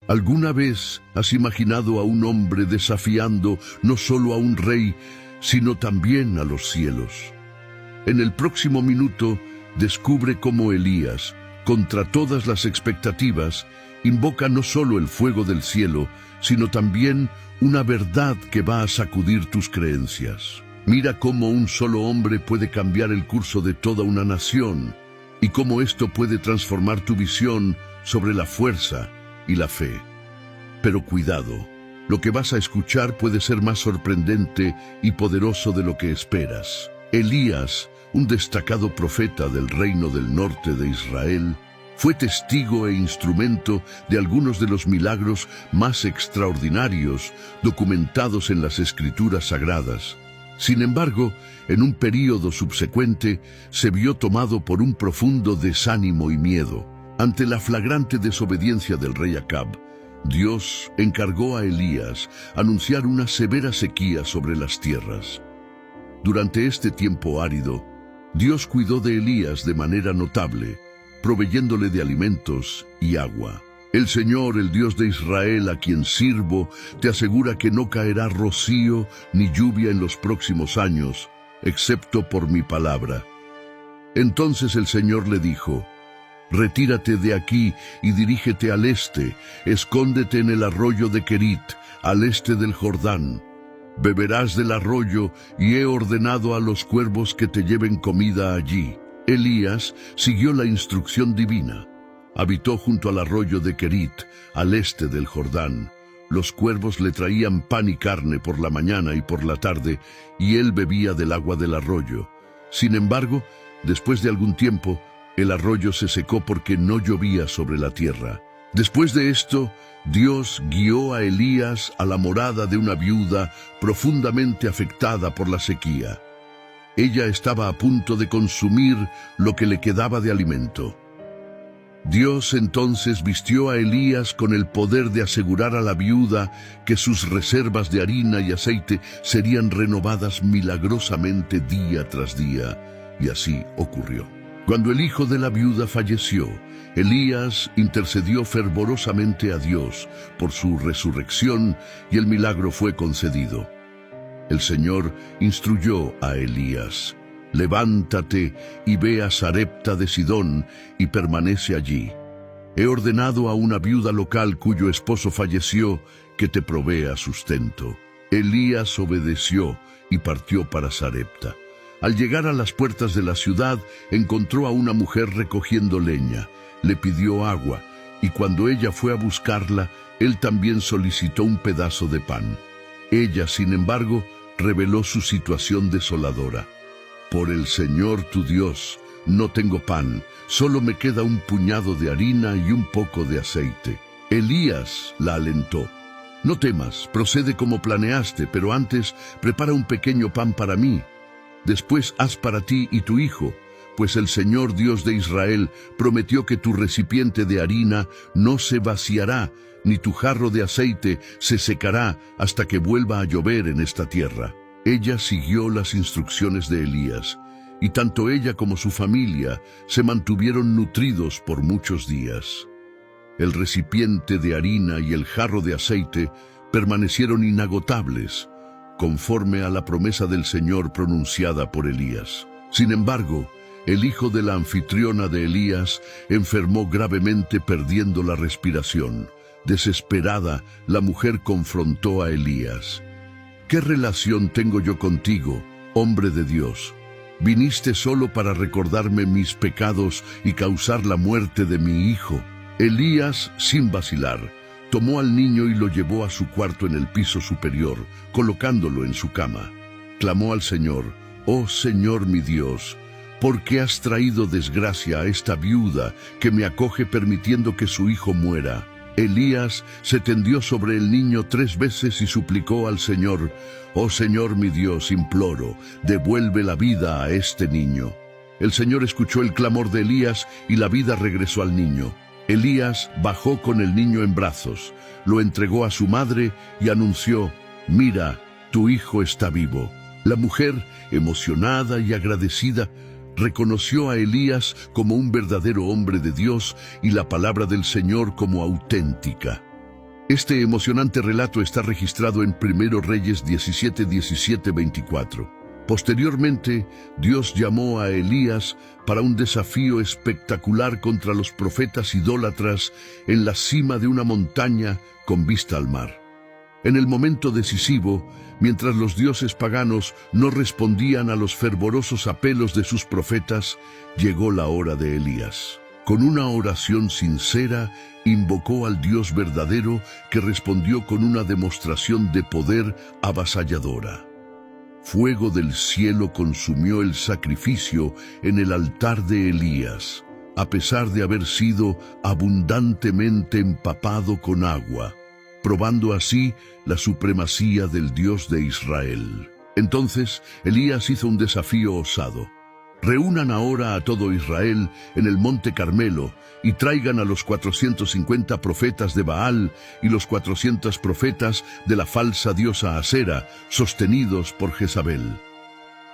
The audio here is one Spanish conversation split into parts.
¿Alguna vez has imaginado a un hombre desafiando no solo a un rey, sino también a los cielos? En el próximo minuto, descubre cómo Elías, contra todas las expectativas, invoca no solo el fuego del cielo, sino también una verdad que va a sacudir tus creencias. Mira cómo un solo hombre puede cambiar el curso de toda una nación, y cómo esto puede transformar tu visión sobre la fuerza y la fe. Pero cuidado, lo que vas a escuchar puede ser más sorprendente y poderoso de lo que esperas. Elías, un destacado profeta del reino del norte de Israel, fue testigo e instrumento de algunos de los milagros más extraordinarios documentados en las Escrituras Sagradas. Sin embargo, en un período subsecuente, se vio tomado por un profundo desánimo y miedo. Ante la flagrante desobediencia del rey Acab, Dios encargó a Elías anunciar una severa sequía sobre las tierras. Durante este tiempo árido, Dios cuidó de Elías de manera notable, proveyéndole de alimentos y agua. El Señor, el Dios de Israel, a quien sirvo, te asegura que no caerá rocío ni lluvia en los próximos años, excepto por mi palabra. Entonces el Señor le dijo: retírate de aquí y dirígete al este, escóndete en el arroyo de Querit, al este del Jordán. Beberás del arroyo y he ordenado a los cuervos que te lleven comida allí. Elías siguió la instrucción divina. Habitó junto al arroyo de Querit, al este del Jordán. Los cuervos le traían pan y carne por la mañana y por la tarde, y él bebía del agua del arroyo. Sin embargo, después de algún tiempo, el arroyo se secó porque no llovía sobre la tierra. Después de esto, Dios guió a Elías a la morada de una viuda profundamente afectada por la sequía. Ella estaba a punto de consumir lo que le quedaba de alimento. Dios entonces vistió a Elías con el poder de asegurar a la viuda que sus reservas de harina y aceite serían renovadas milagrosamente día tras día, y así ocurrió. Cuando el hijo de la viuda falleció, Elías intercedió fervorosamente a Dios por su resurrección y el milagro fue concedido. El Señor instruyó a Elías: levántate y ve a Sarepta de Sidón y permanece allí. He ordenado a una viuda local cuyo esposo falleció que te provea sustento. Elías obedeció y partió para Sarepta. Al llegar a las puertas de la ciudad, encontró a una mujer recogiendo leña. Le pidió agua, y cuando ella fue a buscarla, él también solicitó un pedazo de pan. Ella, sin embargo, reveló su situación desoladora. Por el Señor tu Dios, no tengo pan, solo me queda un puñado de harina y un poco de aceite. Elías la alentó: no temas, procede como planeaste, pero antes prepara un pequeño pan para mí. Después haz para ti y tu hijo, pues el Señor Dios de Israel prometió que tu recipiente de harina no se vaciará, ni tu jarro de aceite se secará hasta que vuelva a llover en esta tierra. Ella siguió las instrucciones de Elías, y tanto ella como su familia se mantuvieron nutridos por muchos días. El recipiente de harina y el jarro de aceite permanecieron inagotables, conforme a la promesa del Señor pronunciada por Elías. Sin embargo, el hijo de la anfitriona de Elías enfermó gravemente, perdiendo la respiración. Desesperada, la mujer confrontó a Elías: ¿qué relación tengo yo contigo, hombre de Dios? ¿Viniste solo para recordarme mis pecados y causar la muerte de mi hijo? Elías, sin vacilar, tomó al niño y lo llevó a su cuarto en el piso superior, colocándolo en su cama. Clamó al Señor: «Oh Señor mi Dios, ¿por qué has traído desgracia a esta viuda que me acoge permitiendo que su hijo muera?» Elías se tendió sobre el niño 3 veces y suplicó al Señor: «Oh Señor mi Dios, imploro, devuelve la vida a este niño». El Señor escuchó el clamor de Elías y la vida regresó al niño. Elías bajó con el niño en brazos, lo entregó a su madre y anunció: «Mira, tu hijo está vivo». La mujer, emocionada y agradecida, reconoció a Elías como un verdadero hombre de Dios y la palabra del Señor como auténtica. Este emocionante relato está registrado en 1 Reyes 17, 17, 24. Posteriormente, Dios llamó a Elías para un desafío espectacular contra los profetas idólatras en la cima de una montaña con vista al mar. En el momento decisivo, mientras los dioses paganos no respondían a los fervorosos apelos de sus profetas, llegó la hora de Elías. Con una oración sincera, invocó al Dios verdadero, que respondió con una demostración de poder avasalladora. Fuego del cielo consumió el sacrificio en el altar de Elías, a pesar de haber sido abundantemente empapado con agua, probando así la supremacía del Dios de Israel. Entonces Elías hizo un desafío osado. Reúnan ahora a todo Israel en el monte Carmelo y traigan a los 450 profetas de Baal y los 400 profetas de la falsa diosa Asera, sostenidos por Jezabel.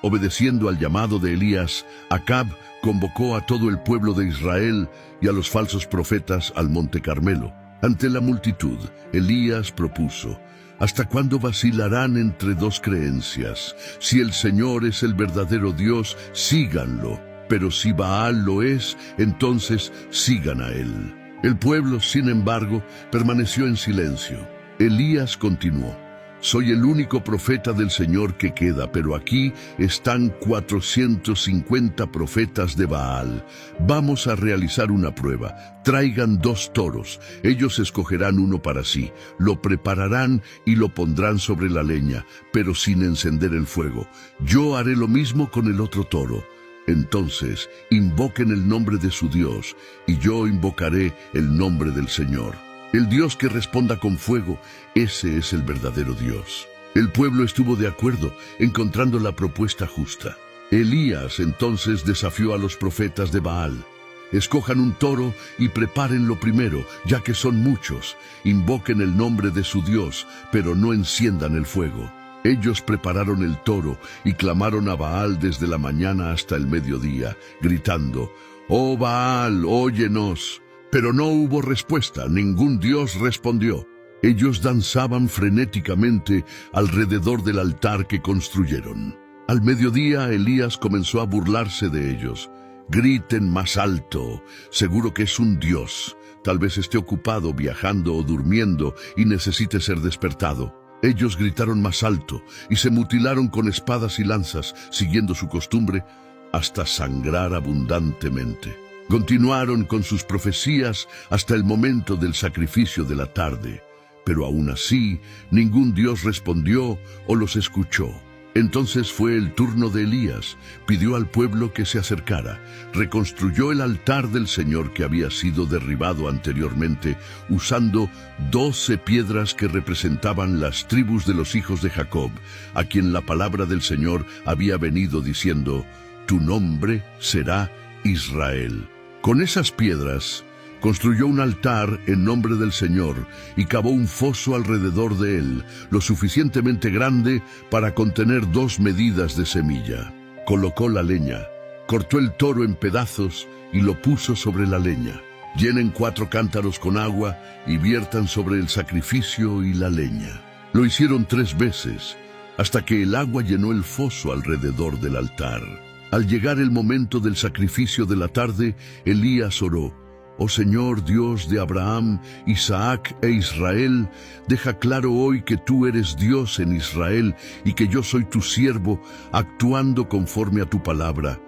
Obedeciendo al llamado de Elías, Acab convocó a todo el pueblo de Israel y a los falsos profetas al monte Carmelo. Ante la multitud, Elías propuso: ¿hasta cuándo vacilarán entre dos creencias? Si el Señor es el verdadero Dios, síganlo, pero si Baal lo es, entonces sigan a él. El pueblo, sin embargo, permaneció en silencio. Elías continuó: soy el único profeta del Señor que queda, pero aquí están 450 profetas de Baal. Vamos a realizar una prueba. Traigan 2 toros. Ellos escogerán uno para sí, lo prepararán y lo pondrán sobre la leña, pero sin encender el fuego. Yo haré lo mismo con el otro toro. Entonces, invoquen el nombre de su Dios, y yo invocaré el nombre del Señor. El Dios que responda con fuego, ese es el verdadero Dios. El pueblo estuvo de acuerdo, encontrando la propuesta justa. Elías entonces desafió a los profetas de Baal: escojan un toro y prepárenlo primero, ya que son muchos. Invoquen el nombre de su Dios, pero no enciendan el fuego. Ellos prepararon el toro y clamaron a Baal desde la mañana hasta el mediodía, gritando: «¡Oh Baal, óyenos!». Pero no hubo respuesta, ningún dios respondió. Ellos danzaban frenéticamente alrededor del altar que construyeron. Al mediodía, Elías comenzó a burlarse de ellos. «Griten más alto, seguro que es un dios. Tal vez esté ocupado viajando o durmiendo y necesite ser despertado». Ellos gritaron más alto y se mutilaron con espadas y lanzas, siguiendo su costumbre, hasta sangrar abundantemente. Continuaron con sus profecías hasta el momento del sacrificio de la tarde, pero aún así ningún dios respondió o los escuchó. Entonces fue el turno de Elías. Pidió al pueblo que se acercara, reconstruyó el altar del Señor que había sido derribado anteriormente, usando 12 piedras que representaban las tribus de los hijos de Jacob, a quien la palabra del Señor había venido diciendo: «Tu nombre será Israel». Con esas piedras construyó un altar en nombre del Señor y cavó un foso alrededor de él, lo suficientemente grande para contener 2 medidas de semilla. Colocó la leña, cortó el toro en pedazos y lo puso sobre la leña. Llenen 4 cántaros con agua y viertan sobre el sacrificio y la leña. Lo hicieron 3 veces, hasta que el agua llenó el foso alrededor del altar. Al llegar el momento del sacrificio de la tarde, Elías oró: «Oh Señor, Dios de Abraham, Isaac e Israel, deja claro hoy que tú eres Dios en Israel y que yo soy tu siervo, actuando conforme a tu palabra.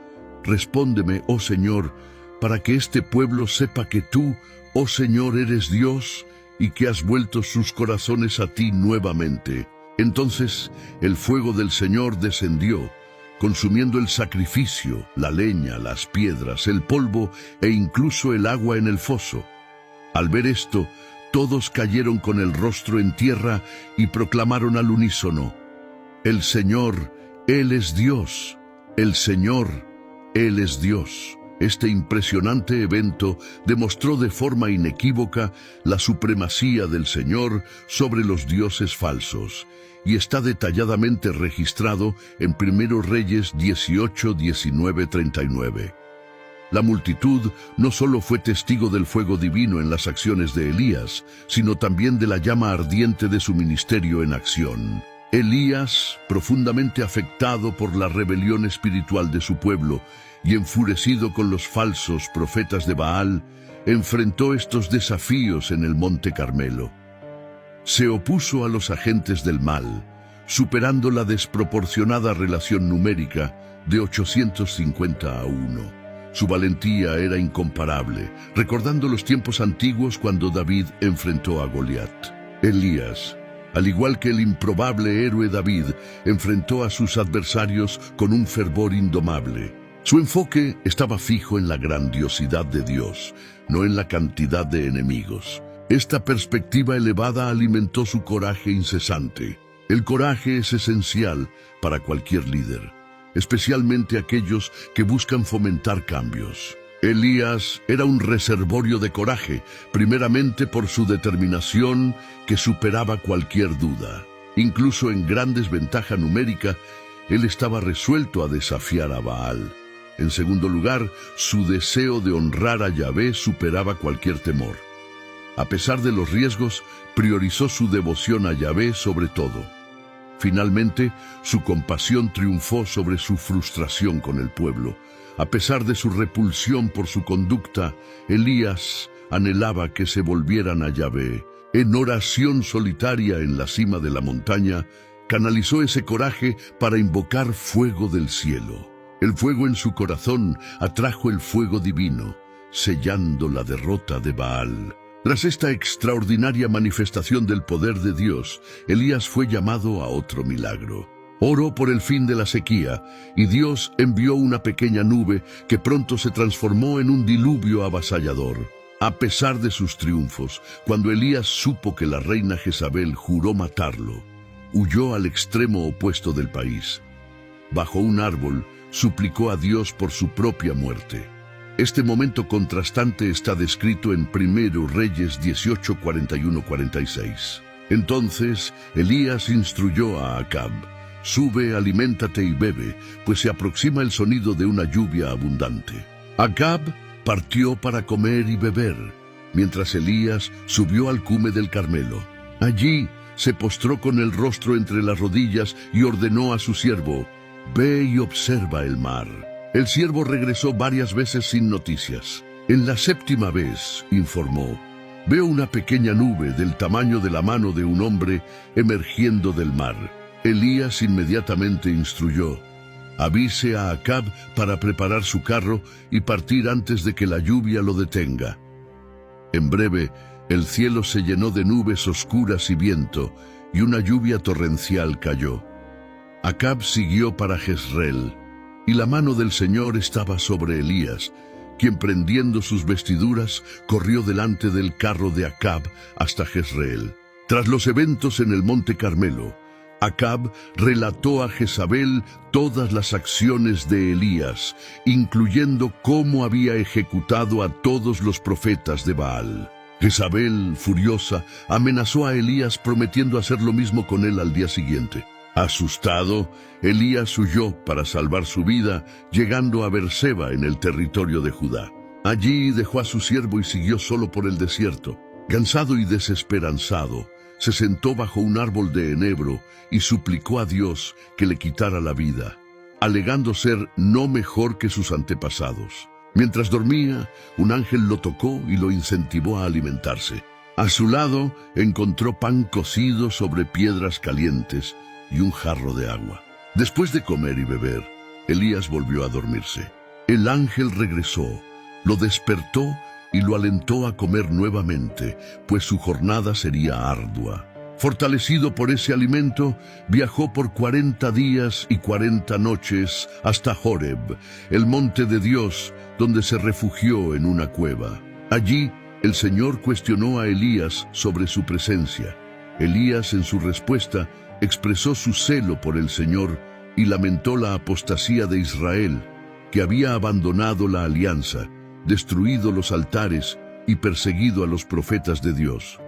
Respóndeme, oh Señor, para que este pueblo sepa que tú, oh Señor, eres Dios y que has vuelto sus corazones a ti nuevamente». Entonces el fuego del Señor descendió, consumiendo el sacrificio, la leña, las piedras, el polvo e incluso el agua en el foso. Al ver esto, todos cayeron con el rostro en tierra y proclamaron al unísono: «El Señor, Él es Dios. El Señor, Él es Dios». Este impresionante evento demostró de forma inequívoca la supremacía del Señor sobre los dioses falsos, y está detalladamente registrado en 1 Reyes 18, 19, 39. La multitud no solo fue testigo del fuego divino en las acciones de Elías, sino también de la llama ardiente de su ministerio en acción. Elías, profundamente afectado por la rebelión espiritual de su pueblo y enfurecido con los falsos profetas de Baal, enfrentó estos desafíos en el Monte Carmelo. Se opuso a los agentes del mal, superando la desproporcionada relación numérica de 850 a 1. Su valentía era incomparable, recordando los tiempos antiguos cuando David enfrentó a Goliat. Elías, al igual que el improbable héroe David, enfrentó a sus adversarios con un fervor indomable. Su enfoque estaba fijo en la grandiosidad de Dios, no en la cantidad de enemigos. Esta perspectiva elevada alimentó su coraje incesante. El coraje es esencial para cualquier líder, especialmente aquellos que buscan fomentar cambios. Elías era un reservorio de coraje, primeramente por su determinación que superaba cualquier duda. Incluso en gran desventaja numérica, él estaba resuelto a desafiar a Baal. En segundo lugar, su deseo de honrar a Yahvé superaba cualquier temor. A pesar de los riesgos, priorizó su devoción a Yahvé sobre todo. Finalmente, su compasión triunfó sobre su frustración con el pueblo. A pesar de su repulsión por su conducta, Elías anhelaba que se volvieran a Yahvé. En oración solitaria en la cima de la montaña, canalizó ese coraje para invocar fuego del cielo. El fuego en su corazón atrajo el fuego divino, sellando la derrota de Baal. Tras esta extraordinaria manifestación del poder de Dios, Elías fue llamado a otro milagro. Oró por el fin de la sequía, y Dios envió una pequeña nube que pronto se transformó en un diluvio avasallador. A pesar de sus triunfos, cuando Elías supo que la reina Jezabel juró matarlo, huyó al extremo opuesto del país. Bajo un árbol, suplicó a Dios por su propia muerte. Este momento contrastante está descrito en 1 Reyes 18, 41-46. Entonces Elías instruyó a Acab: «Sube, aliméntate y bebe, pues se aproxima el sonido de una lluvia abundante». Acab partió para comer y beber, mientras Elías subió al cume del Carmelo. Allí se postró con el rostro entre las rodillas y ordenó a su siervo: «Ve y observa el mar». El siervo regresó varias veces sin noticias. En la séptima vez, informó: «Veo una pequeña nube del tamaño de la mano de un hombre emergiendo del mar». Elías inmediatamente instruyó: «Avise a Acab para preparar su carro y partir antes de que la lluvia lo detenga». En breve, el cielo se llenó de nubes oscuras y viento, y una lluvia torrencial cayó. Acab siguió para Jezreel, y la mano del Señor estaba sobre Elías, quien, prendiendo sus vestiduras, corrió delante del carro de Acab hasta Jezreel. Tras los eventos en el Monte Carmelo, Acab relató a Jezabel todas las acciones de Elías, incluyendo cómo había ejecutado a todos los profetas de Baal. Jezabel, furiosa, amenazó a Elías prometiendo hacer lo mismo con él al día siguiente. Asustado, Elías huyó para salvar su vida, llegando a Beerseba en el territorio de Judá. Allí dejó a su siervo y siguió solo por el desierto. Cansado y desesperanzado, se sentó bajo un árbol de enebro y suplicó a Dios que le quitara la vida, alegando ser no mejor que sus antepasados. Mientras dormía, un ángel lo tocó y lo incentivó a alimentarse. A su lado encontró pan cocido sobre piedras calientes y un jarro de agua. Después de comer y beber, Elías volvió a dormirse. El ángel regresó, lo despertó y lo alentó a comer nuevamente, pues su jornada sería ardua. Fortalecido por ese alimento, viajó por 40 días y 40 noches hasta Horeb, el monte de Dios, donde se refugió en una cueva. Allí, el Señor cuestionó a Elías sobre su presencia. Elías, en su respuesta, expresó su celo por el Señor y lamentó la apostasía de Israel, que había abandonado la alianza, destruido los altares y perseguido a los profetas de Dios.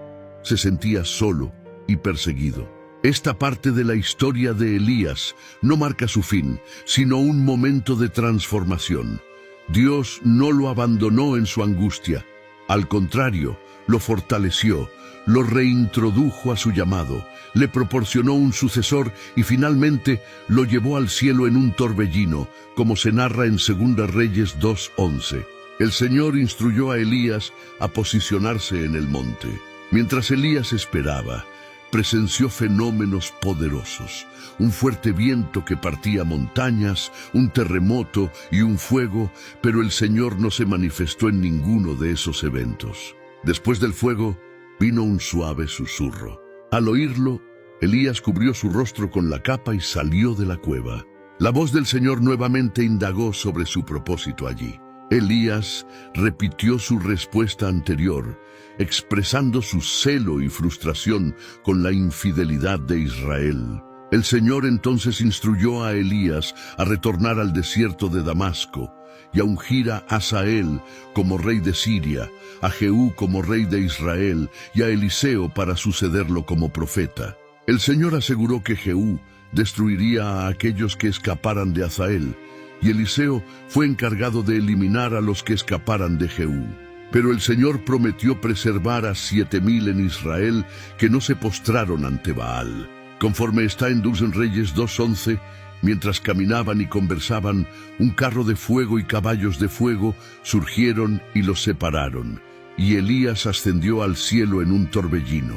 Se sentía solo y perseguido. Esta parte de la historia de Elías no marca su fin, sino un momento de transformación. Dios no lo abandonó en su angustia. Al contrario, lo fortaleció, lo reintrodujo a su llamado, le proporcionó un sucesor y finalmente lo llevó al cielo en un torbellino, como se narra en 2 Reyes 2:11. El Señor instruyó a Elías a posicionarse en el monte. Mientras Elías esperaba, presenció fenómenos poderosos: un fuerte viento que partía montañas, un terremoto y un fuego, pero el Señor no se manifestó en ninguno de esos eventos. Después del fuego, vino un suave susurro. Al oírlo, Elías cubrió su rostro con la capa y salió de la cueva. La voz del Señor nuevamente indagó sobre su propósito allí. Elías repitió su respuesta anterior, expresando su celo y frustración con la infidelidad de Israel. El Señor entonces instruyó a Elías a retornar al desierto de Damasco y a ungir a Hazael como rey de Siria, a Jehú como rey de Israel y a Eliseo para sucederlo como profeta. El Señor aseguró que Jehú destruiría a aquellos que escaparan de Hazael, y Eliseo fue encargado de eliminar a los que escaparan de Jehú. Pero el Señor prometió preservar a 7,000 en Israel que no se postraron ante Baal. Conforme está en 2 Reyes 2:11, mientras caminaban y conversaban, un carro de fuego y caballos de fuego surgieron y los separaron, y Elías ascendió al cielo en un torbellino.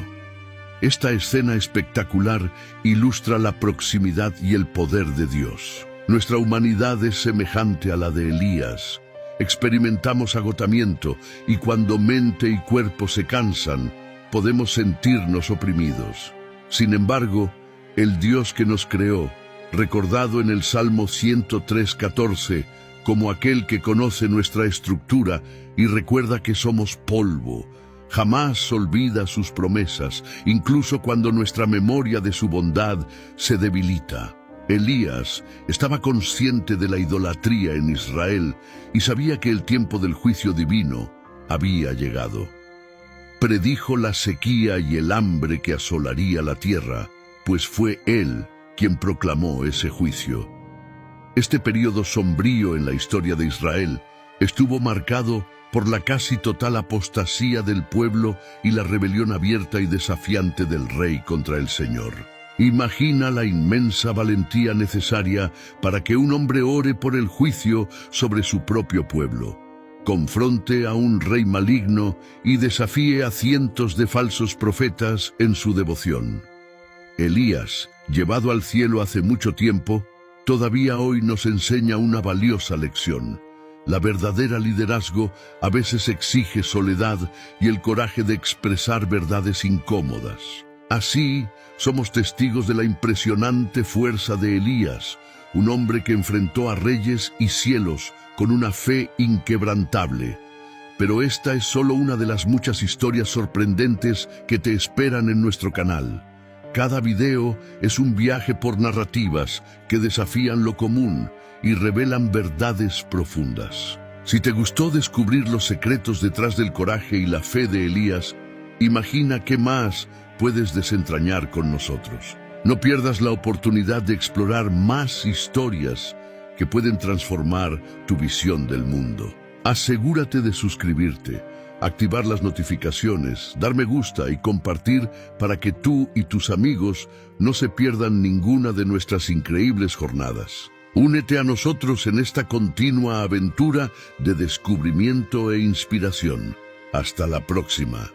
Esta escena espectacular ilustra la proximidad y el poder de Dios. Nuestra humanidad es semejante a la de Elías. Experimentamos agotamiento y cuando mente y cuerpo se cansan, podemos sentirnos oprimidos. Sin embargo, el Dios que nos creó, recordado en el Salmo 103:14, como aquel que conoce nuestra estructura y recuerda que somos polvo, jamás olvida sus promesas, incluso cuando nuestra memoria de su bondad se debilita. Elías estaba consciente de la idolatría en Israel y sabía que el tiempo del juicio divino había llegado. Predijo la sequía y el hambre que asolaría la tierra, pues fue él quien proclamó ese juicio. Este período sombrío en la historia de Israel estuvo marcado por la casi total apostasía del pueblo y la rebelión abierta y desafiante del rey contra el Señor. Imagina la inmensa valentía necesaria para que un hombre ore por el juicio sobre su propio pueblo, confronte a un rey maligno y desafíe a cientos de falsos profetas en su devoción. Elías, llevado al cielo hace mucho tiempo, todavía hoy nos enseña una valiosa lección. La verdadera liderazgo a veces exige soledad y el coraje de expresar verdades incómodas. Así, somos testigos de la impresionante fuerza de Elías, un hombre que enfrentó a reyes y cielos con una fe inquebrantable. Pero esta es solo una de las muchas historias sorprendentes que te esperan en nuestro canal. Cada video es un viaje por narrativas que desafían lo común y revelan verdades profundas. Si te gustó descubrir los secretos detrás del coraje y la fe de Elías, imagina qué más puedes desentrañar con nosotros. No pierdas la oportunidad de explorar más historias que pueden transformar tu visión del mundo. Asegúrate de suscribirte, activar las notificaciones, dar me gusta y compartir para que tú y tus amigos no se pierdan ninguna de nuestras increíbles jornadas. Únete a nosotros en esta continua aventura de descubrimiento e inspiración. Hasta la próxima.